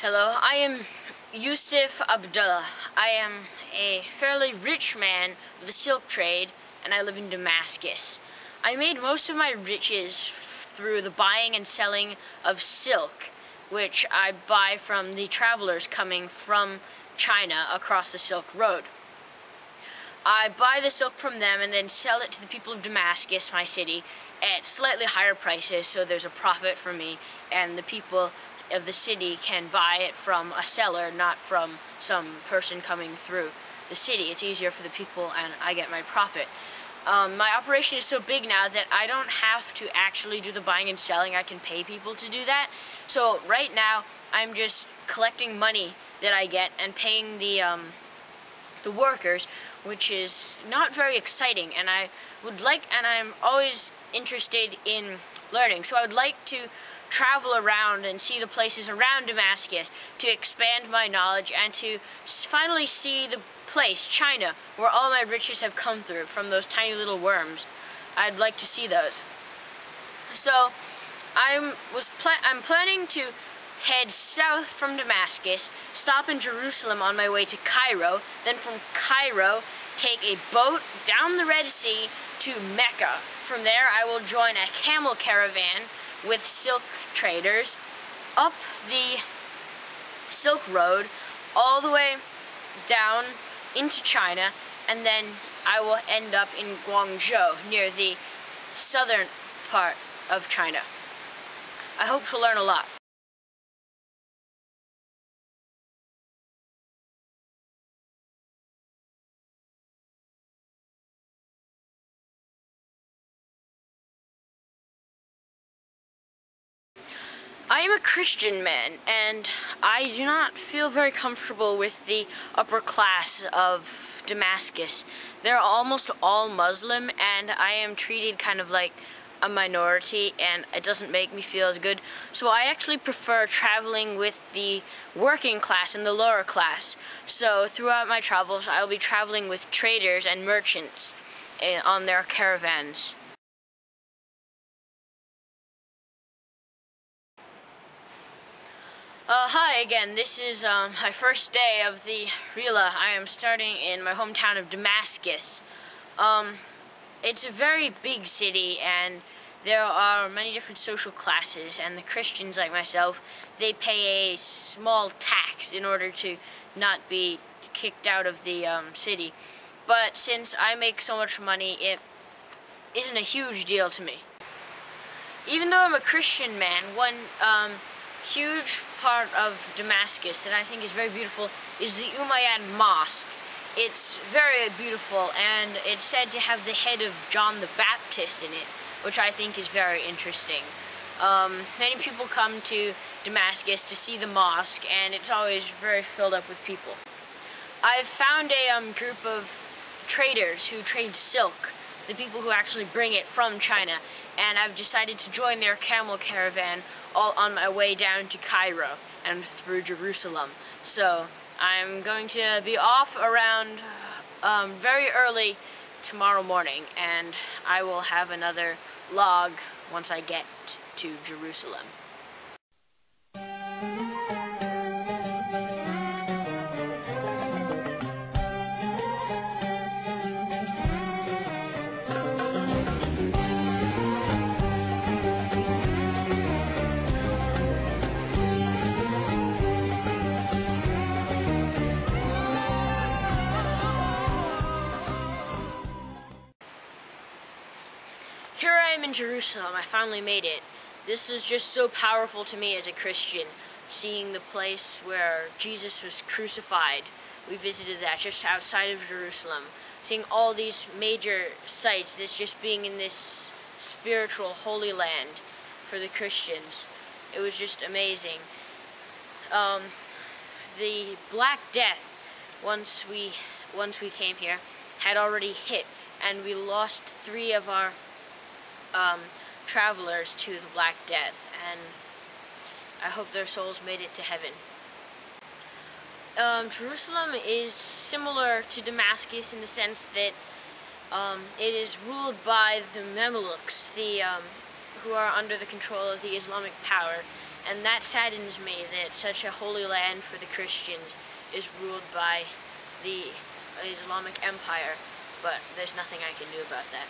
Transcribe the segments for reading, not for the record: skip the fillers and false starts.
Hello, I am Yusuf Abdullah. I am a fairly rich man of the silk trade, and I live in Damascus. I made most of my riches through the buying and selling of silk, which I buy from the travelers coming from China across the Silk Road. I buy the silk from them and then sell it to the people of Damascus, my city, at slightly higher prices, so there's a profit for me, and the people of the city can buy it from a seller, not from some person coming through the city. It's easier for the people and I get my profit. My operation is so big now that I don't have to actually do the buying and selling. I can pay people to do that. So right now I'm just collecting money that I get and paying the workers, which is not very exciting, and I'm always interested in learning. So I would like to travel around and see the places around Damascus to expand my knowledge and to finally see the place, China, where all my riches have come through from those tiny little worms. I'd like to see those. So I'm planning to head south from Damascus, stop in Jerusalem on my way to Cairo, then from Cairo take a boat down the Red Sea to Mecca. From there I will join a camel caravan with silk traders up the Silk Road all the way down into China, and then I will end up in Guangzhou, near the southern part of China. I hope to learn a lot. I am a Christian man, and I do not feel very comfortable with the upper class of Damascus. They're almost all Muslim, and I am treated kind of like a minority, and it doesn't make me feel as good. So I actually prefer traveling with the working class and the lower class. So throughout my travels, I will be traveling with traders and merchants on their caravans. Hi again, this is my first day of the Rhila. I am starting in my hometown of Damascus. It's a very big city, and there are many different social classes, and the Christians like myself, they pay a small tax in order to not be kicked out of the city. But since I make so much money, it isn't a huge deal to me. Even though I'm a Christian man, one huge part of Damascus that I think is very beautiful is the Umayyad Mosque. It's very beautiful, and it's said to have the head of John the Baptist in it, which I think is very interesting. Many people come to Damascus to see the mosque, and it's always very filled up with people. I've found a group of traders who trade silk, the people who actually bring it from China, and I've decided to join their camel caravan all on my way down to Cairo and through Jerusalem. So I'm going to be off around very early tomorrow morning, and I will have another log once I get to Jerusalem. Here I am in Jerusalem. I finally made it. This is just so powerful to me as a Christian, seeing the place where Jesus was crucified. We visited that just outside of Jerusalem. Seeing all these major sites, this just being in this spiritual holy land for the Christians. It was just amazing. The Black Death, once we came here, had already hit, and we lost 3 of our travelers to the Black Death, and I hope their souls made it to heaven. Jerusalem is similar to Damascus in the sense that it is ruled by the Mamelukes, who are under the control of the Islamic power, And that saddens me that such a holy land for the Christians is ruled by the Islamic Empire, but there's nothing I can do about that.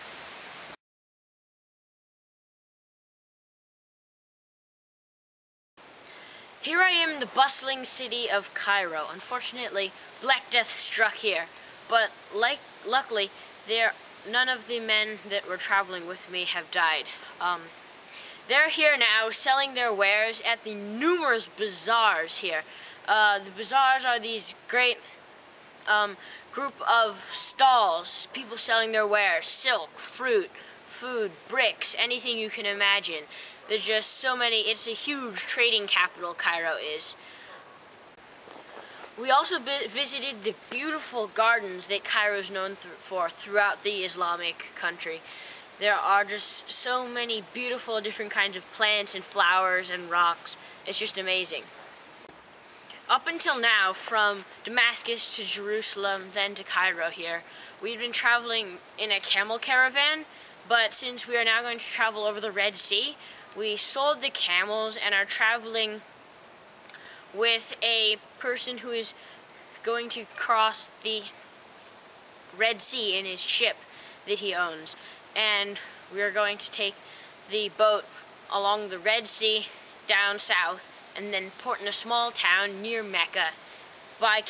Here I am in the bustling city of Cairo. Unfortunately, Black Death struck here, but luckily, none of the men that were traveling with me have died. They're here now, selling their wares at the numerous bazaars here. The bazaars are these great group of stalls, people selling their wares, silk, fruit, food, bricks, anything you can imagine. There's just so many. It's a huge trading capital, Cairo is. We also visited the beautiful gardens that Cairo is known for throughout the Islamic country. There are just so many beautiful different kinds of plants and flowers and rocks. It's just amazing. Up until now, from Damascus to Jerusalem, then to Cairo here, we've been traveling in a camel caravan, but since we are now going to travel over the Red Sea, we sold the camels and are traveling with a person who is going to cross the Red Sea in his ship that he owns. And we are going to take the boat along the Red Sea down south and then port in a small town near Mecca, buy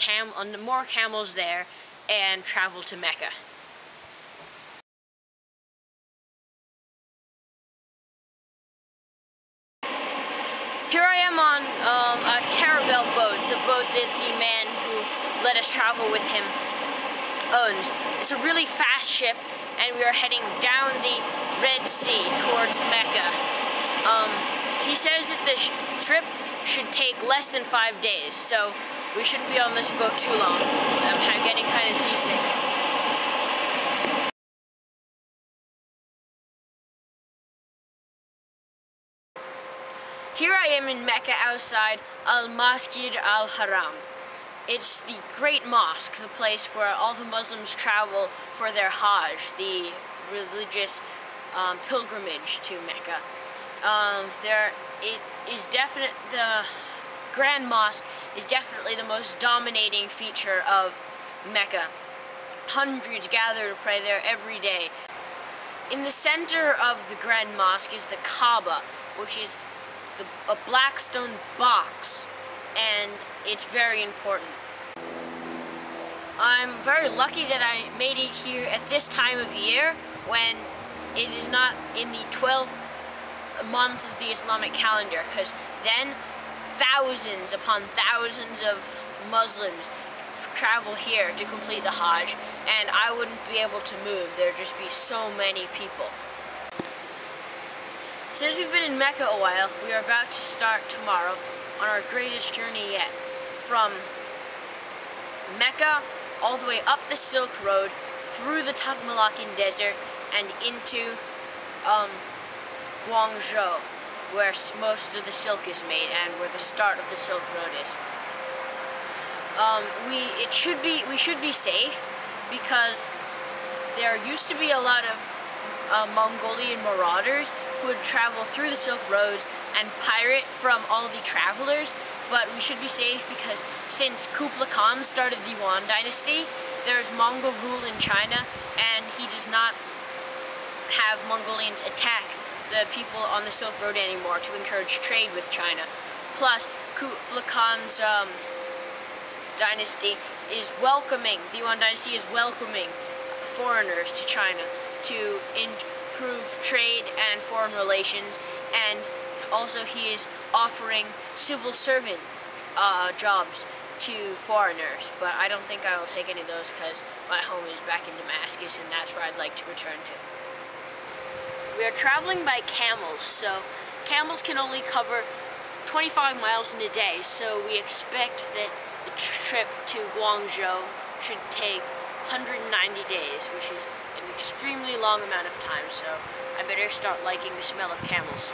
more camels there, and travel to Mecca. Here I am on a caravel boat, the boat that the man who let us travel with him owns. It's a really fast ship, and we are heading down the Red Sea towards Mecca. He says that the trip should take less than 5 days, so we shouldn't be on this boat too long. I'm getting kind of seasick. Here I am in Mecca outside Al-Masjid Al-Haram. It's the Great Mosque, the place where all the Muslims travel for their Hajj, the religious pilgrimage to Mecca. The Grand Mosque is definitely the most dominating feature of Mecca. Hundreds gather to pray there every day. In the center of the Grand Mosque is the Kaaba, which is a black stone box, and it's very important. I'm very lucky that I made it here at this time of year when it is not in the 12th month of the Islamic calendar, because then thousands upon thousands of Muslims travel here to complete the Hajj, and I wouldn't be able to move. There'd just be so many people. Since we've been in Mecca a while, we are about to start tomorrow on our greatest journey yet. From Mecca all the way up the Silk Road, through the Taklamakan Desert, and into Guangzhou, where most of the silk is made and where the start of the Silk Road is. We should be safe, because there used to be a lot of Mongolian marauders who would travel through the Silk Roads and pirate from all the travelers, but we should be safe because since Kublai Khan started the Yuan dynasty, there's Mongol rule in China, and he does not have Mongolians attack the people on the Silk Road anymore to encourage trade with China. Plus, Kublai Khan's dynasty is welcoming, the Yuan dynasty is welcoming foreigners to China to improve trade and foreign relations, and also he is offering civil servant jobs to foreigners, but I don't think I will take any of those because my home is back in Damascus and that's where I'd like to return to. We are traveling by camels, so camels can only cover 25 miles in a day, so we expect that the trip to Guangzhou should take 190 days, which is an extremely long amount of time, so I better start liking the smell of camels.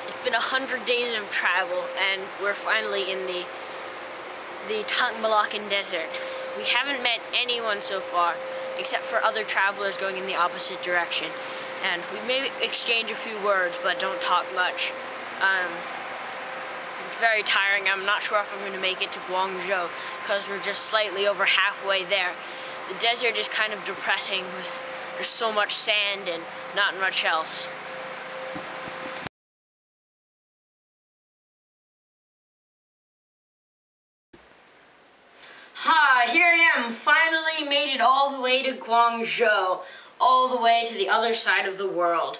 It's been 100 days of travel, and we're finally in the the Tankmalakan Desert. We haven't met anyone so far, except for other travelers going in the opposite direction. And we may exchange a few words, but don't talk much. It's very tiring. I'm not sure if I'm going to make it to Guangzhou, because we're just slightly over halfway there. The desert is kind of depressing. There's so much sand and not much else. Ha! Here I am, finally made it all the way to Guangzhou, all the way to the other side of the world.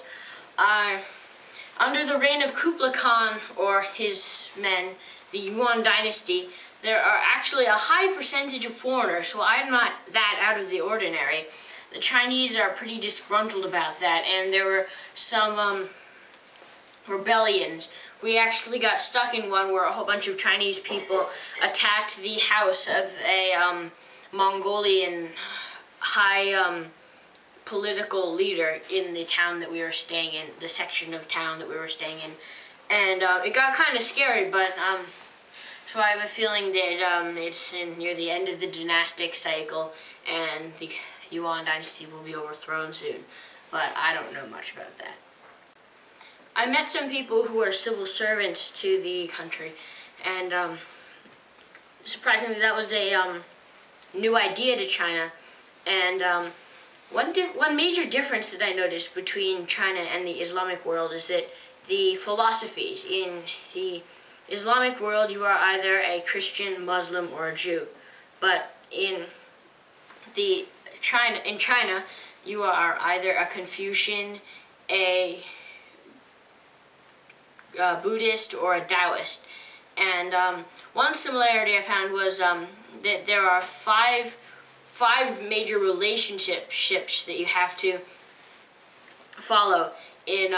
Under the reign of Kublai Khan, or his men, the Yuan dynasty, there are actually a high percentage of foreigners, so I'm not that out of the ordinary. The Chinese are pretty disgruntled about that, and there were some rebellions. We actually got stuck in one where a whole bunch of Chinese people attacked the house of a Mongolian high political leader in the town that we were staying in, the section of town that we were staying in. And it got kind of scary, but so I have a feeling that it's near the end of the dynastic cycle and the Yuan dynasty will be overthrown soon. But I don't know much about that. I met some people who are civil servants to the country, and surprisingly that was a new idea to China. And one major difference that I noticed between China and the Islamic world is that the philosophies. In the Islamic world you are either a Christian, Muslim, or a Jew. But in China you are either a Confucian, a Buddhist, or a Taoist. And one similarity I found was that there are five major relationships that you have to follow in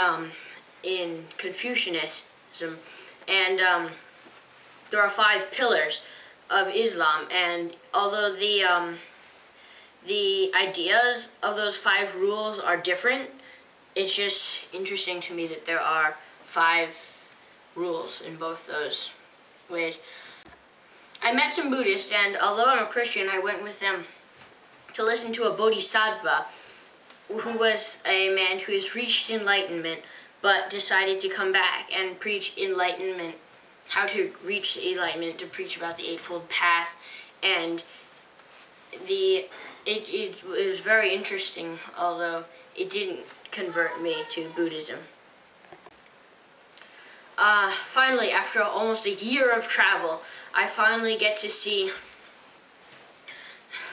Confucianism, and there are 5 pillars of Islam. And although the ideas of those 5 rules are different, it's just interesting to me that there are 5 rules in both those ways. I met some Buddhists, and although I'm a Christian, I went with them to listen to a bodhisattva, who was a man who has reached enlightenment but decided to come back and preach enlightenment, how to reach enlightenment, to preach about the Eightfold Path. And it was very interesting, although it didn't convert me to Buddhism. Finally, after almost a year of travel, I finally get to see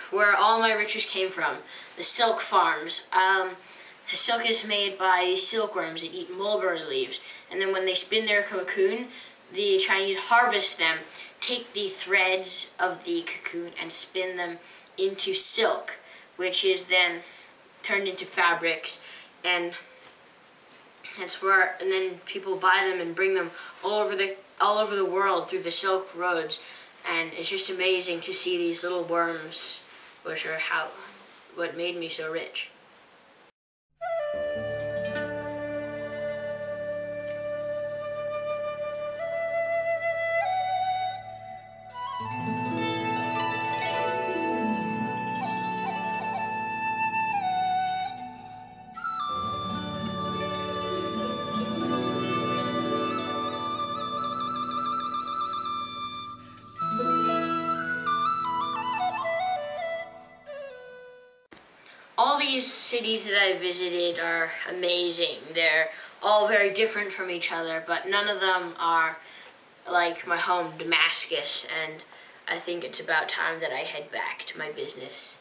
where all my riches came from, the silk farms. The silk is made by silkworms that eat mulberry leaves, and then when they spin their cocoon, the Chinese harvest them, take the threads of the cocoon and spin them into silk, which is then turned into fabrics, and then people buy them and bring them all over the world through the Silk Roads. And it's just amazing to see these little worms, which are what made me so rich. All these cities that I visited are amazing. They're all very different from each other, but none of them are like my home, Damascus, and I think it's about time that I head back to my business.